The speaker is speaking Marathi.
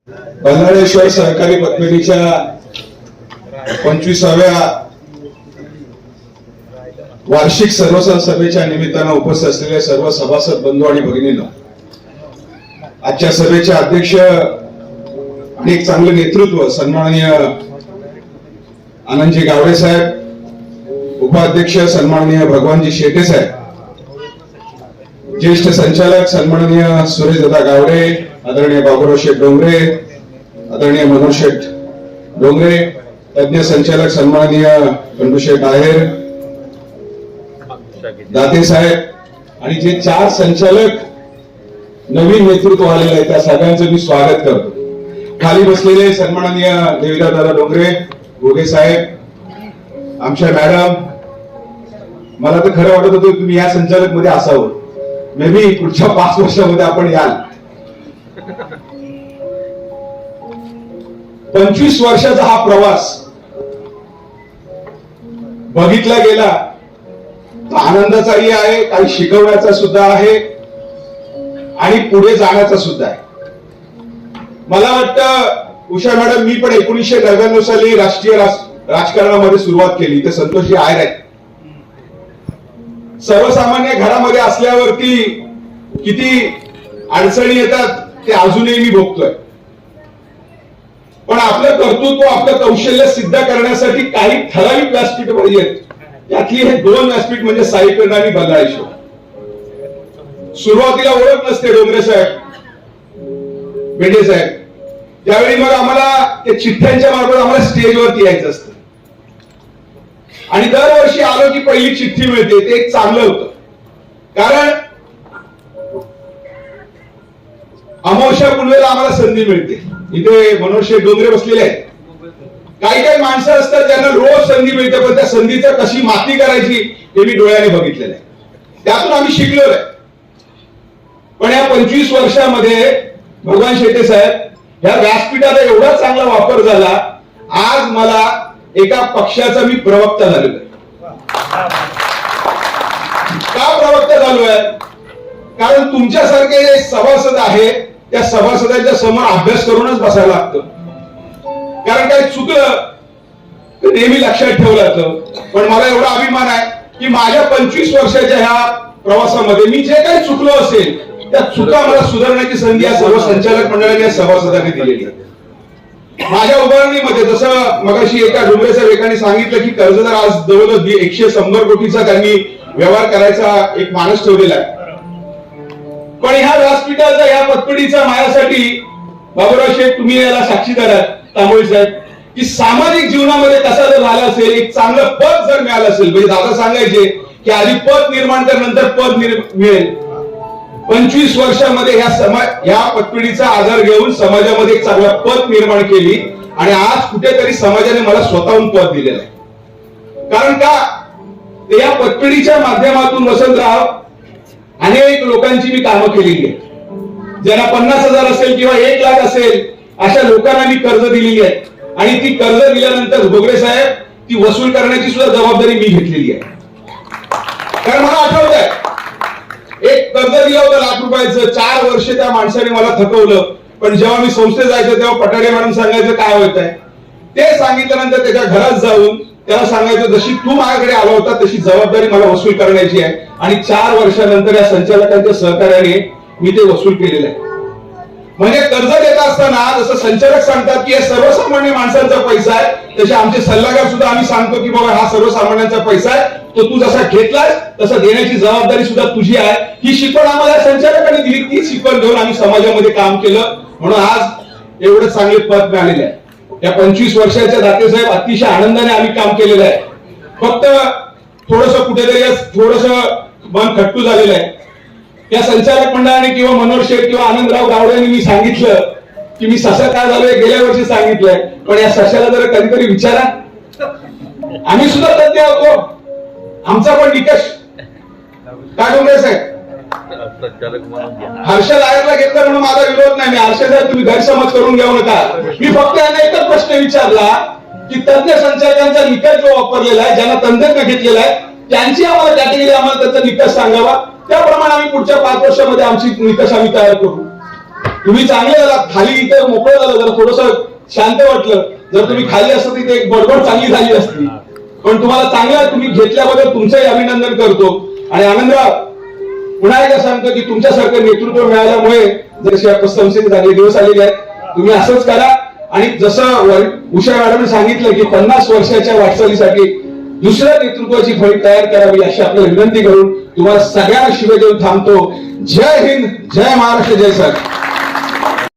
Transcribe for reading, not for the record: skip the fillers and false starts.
बल्लाळेश्वर सहकारी पतपेढीच्या 25व्या वार्षिक सर्वसाधारण सभेच्या निमित्तानं उपस्थित असलेले सर्व सभासद बंधू आणि भगिनींनो, आजच्या सभेचे अध्यक्ष आणि एक चांगलं नेतृत्व सन्माननीय आनंदजी गावडे साहेब, उपाध्यक्ष सन्माननीय भगवानजी शेटे साहेब, ज्येष्ठ संचालक सन्माननीय सुरेशदादा गावडे, आदरणीय बाबूराव शेठ डोंगरे, आदरणीय मनोज शेठ डोंगरे, तज्ञ संचालक सन्माननीय खंडूशेठ आहेर, दाते साहेब आणि जे 4 संचालक नवीन नेतृत्व आलेले आहेत त्या सगळ्यांचं मी स्वागत करतो. खाली बसलेले सन्माननीय देवीदादा डोंगरे, गोगे साहेब, आमच्या मॅडम, मला तर खरं वाटत होतं तुम्ही या संचालक मध्ये असावं. मे बी पुढच्या 5 वर्षामध्ये आपण याल. 25 वर्षाचा हा प्रवास बघितला गेला तो आनंदाचाही आहे, काही शिकवण्याचा सुद्धा आहे आणि पुढे जाण्याचा सुद्धा आहे. मला वाटतं उषा मॅडम, मी पण 1999 साली राष्ट्रीय राजकारणामध्ये सुरुवात केली. ते संतोषजी आहेर आहेत. सर्वसामान्य घरामध्ये असल्यावरती किती अडचणी येतात ते अजूनही मी भोगतोय. पण आपलं कर्तृत्व, आपलं कौशल्य सिद्ध करण्यासाठी काही ठराविक व्यासपीठ पाहिजेत. त्यातली हे 2 व्यासपीठ म्हणजे साईपेठ आणि बल्लाळेश्वर. सुरुवातीला ओळख नसते डोंगरे साहेब, बेंडे साहेब, त्यावेळी मग आम्हाला ते चिठ्ठ्यांच्या मार्फत आम्हाला स्टेजवरती यायचं असतं आणि दरवर्षी आलो की पहिली चिठ्ठी मिळते. ते एक चांगलं होतं, कारण अमावस्या पुनवेला आम्हाला संधी मिळते. इथे मनोज शेठ डोंगरे बसलेले आहेत. काही काही माणसं असतात ज्यांना रोज संधी मिळते, पण त्या संधीचं कशी माती करायची हे मी डोळ्याने बघितलेलं आहे. त्यातून आम्ही शिकलो आहे. पण या 25 वर्षामध्ये भगवान शेटे साहेब या व्यासपीठाचा एवढा चांगला वापर झाला. आज मला एका पक्षाचा मी प्रवक्ता झालेलो आहे. का प्रवक्ता झालोय? कारण तुमच्यासारखे जे सभासद आहे त्या सभासदांच्या समोर अभ्यास करूनच बसायला लागतं. कारण काही चुकलं तर नेहमी लक्षात ठेवलं जातं. पण मला एवढा अभिमान आहे की माझ्या 25 वर्षाच्या ह्या प्रवासामध्ये मी जे काही चुकलो असेल त्या चुका मला सुधारण्याची संधी या सर्व संचालक मंडळाच्या सभासदांनी दिलेली आहे. माझ्या उभारणीमध्ये जसं मगाशी एका डोंगरे साहेब एकाने सांगितलं की कर्जदार आज जवळजवळ 100 कोटीचा त्यांनी व्यवहार करायचा एक मानस ठेवलेला आहे. पण ह्या व्यासपीठाचा, ह्या पतपेढीचा माझ्यासाठी बाबूराव शेठ, तुम्ही याला साक्षीदार आहात, तांबोळी साहेब, की सामाजिक जीवनामध्ये कसा जर झाला असेल, एक चांगलं पद जर मिळालं असेल, म्हणजे दादा सांगायचे की आधी पद निर्माण कर, नंतर पद मिळेल. 25 वर्षामध्ये ह्या पतपेढीचा आधार घेऊन समाजामध्ये एक चांगलं पद निर्माण केली आणि आज कुठेतरी समाजाने मला स्वतःहून पद दिलेलं आहे. कारण का? ते या पतपेढीच्या माध्यमातून वसंतराव अनेक लोकांची मी कामं केलेली आहे. ज्यांना 50,000 असेल किंवा 1 लाख असेल अशा लोकांना मी कर्ज दिलेली आहे आणि ती कर्ज दिल्यानंतर भोगरे साहेब ती वसूल करण्याची सुद्धा जबाबदारी मी घेतलेली आहे. कारण मला आठवत आहे एक कर्ज दिलं होतं ₹1,00,000. 4 वर्ष त्या माणसाने मला थकवलं. पण जेव्हा मी संस्थेत जायचं तेव्हा पटाडे मॅडम सांगायचं काय होत आहे ते सांगितल्यानंतर त्याच्या घरात जाऊन त्याला सांगायचं जशी तू माझ्याकडे आला होता तशी जबाबदारी मला वसूल करण्याची आहे. आणि 4 वर्षानंतर या संचालकांच्या सहकार्याने मी ते वसूल केलेलं आहे. म्हणजे कर्ज देत असताना जसं संचालक सांगतात की हे सर्वसामान्य माणसांचा पैसा आहे, तसे आमचे सल्लागार सुद्धा आम्ही सांगतो की बाबा हा सर्वसामान्यांचा पैसा आहे, तो तू जसा घेतलाय तसा देण्याची जबाबदारी सुद्धा तुझी आहे. ही शिकवण आम्हाला संचालकांनी दिली. ती शिकवण घेऊन आम्ही समाजामध्ये काम केलं म्हणून आज एवढं चांगले पद मिळालेले आहे. या 25 वर्षाच्या दाते साहेब अतिशय आनंदाने आम्ही काम केलेलं आहे. फक्त थोडस कुठेतरी थोडस मन खट्टू झालेलं आहे. या संचालक मंडळाने किंवा मनोज शेठ किंवा आनंदराव गावडेंनी मी सांगितलं की मी ससा काय झालोय गेल्या वर्षी सांगितलंय, पण या सशाला जरा कधीतरी विचारा. आम्ही सुद्धा तज्ञ होतो. आमचा पण निकष काय डोंगरे साहेब, हर्षद आयरला घेतलं म्हणून माझा विरोध नाही. मी हर्षद साहेब तुम्ही गैरसमज करून घेऊ नका. मी फक्त यांना एकच प्रश्न विचारला की तज्ञ संचालकांचा निकष जो वापरलेला आहे, ज्यांना तंत्रज्ञ घेतलेला आहे, त्यांची आम्हाला कॅटेगरी, आम्हाला त्याचा निकष सांगावा. त्याप्रमाणे आम्ही पुढच्या 5 वर्षामध्ये आमची निकष आम्ही तयार करू. तुम्ही चांगले झाला, खाली इथे मोकळं झालं, जर थोडंसं शांत वाटलं. जर तुम्ही खाली असतं तिथे एक बडबड चांगली झाली असती. पण तुम्हाला चांगला तुम्ही घेतल्याबद्दल तुमचंही अभिनंदन करतो. आणि आनंदराव, पुन्हा एकदा सांगतो की तुमच्यासारखं नेतृत्व मिळाल्यामुळे जसे संस्थेचे चांगले दिवस आलेले आहेत. तुम्ही असंच करा. आणि जसं उषा मॅडमने सांगितलं की 50 वर्षाच्या वाटचालीसाठी दुसऱ्या नेतृत्वाची फळी तयार करावी अशी आपल्याला विनंती करून तुम्हाला सगळ्यांना शुभेच्छा देऊन थांबतो. जय हिंद, जय महाराष्ट्र, जय सर.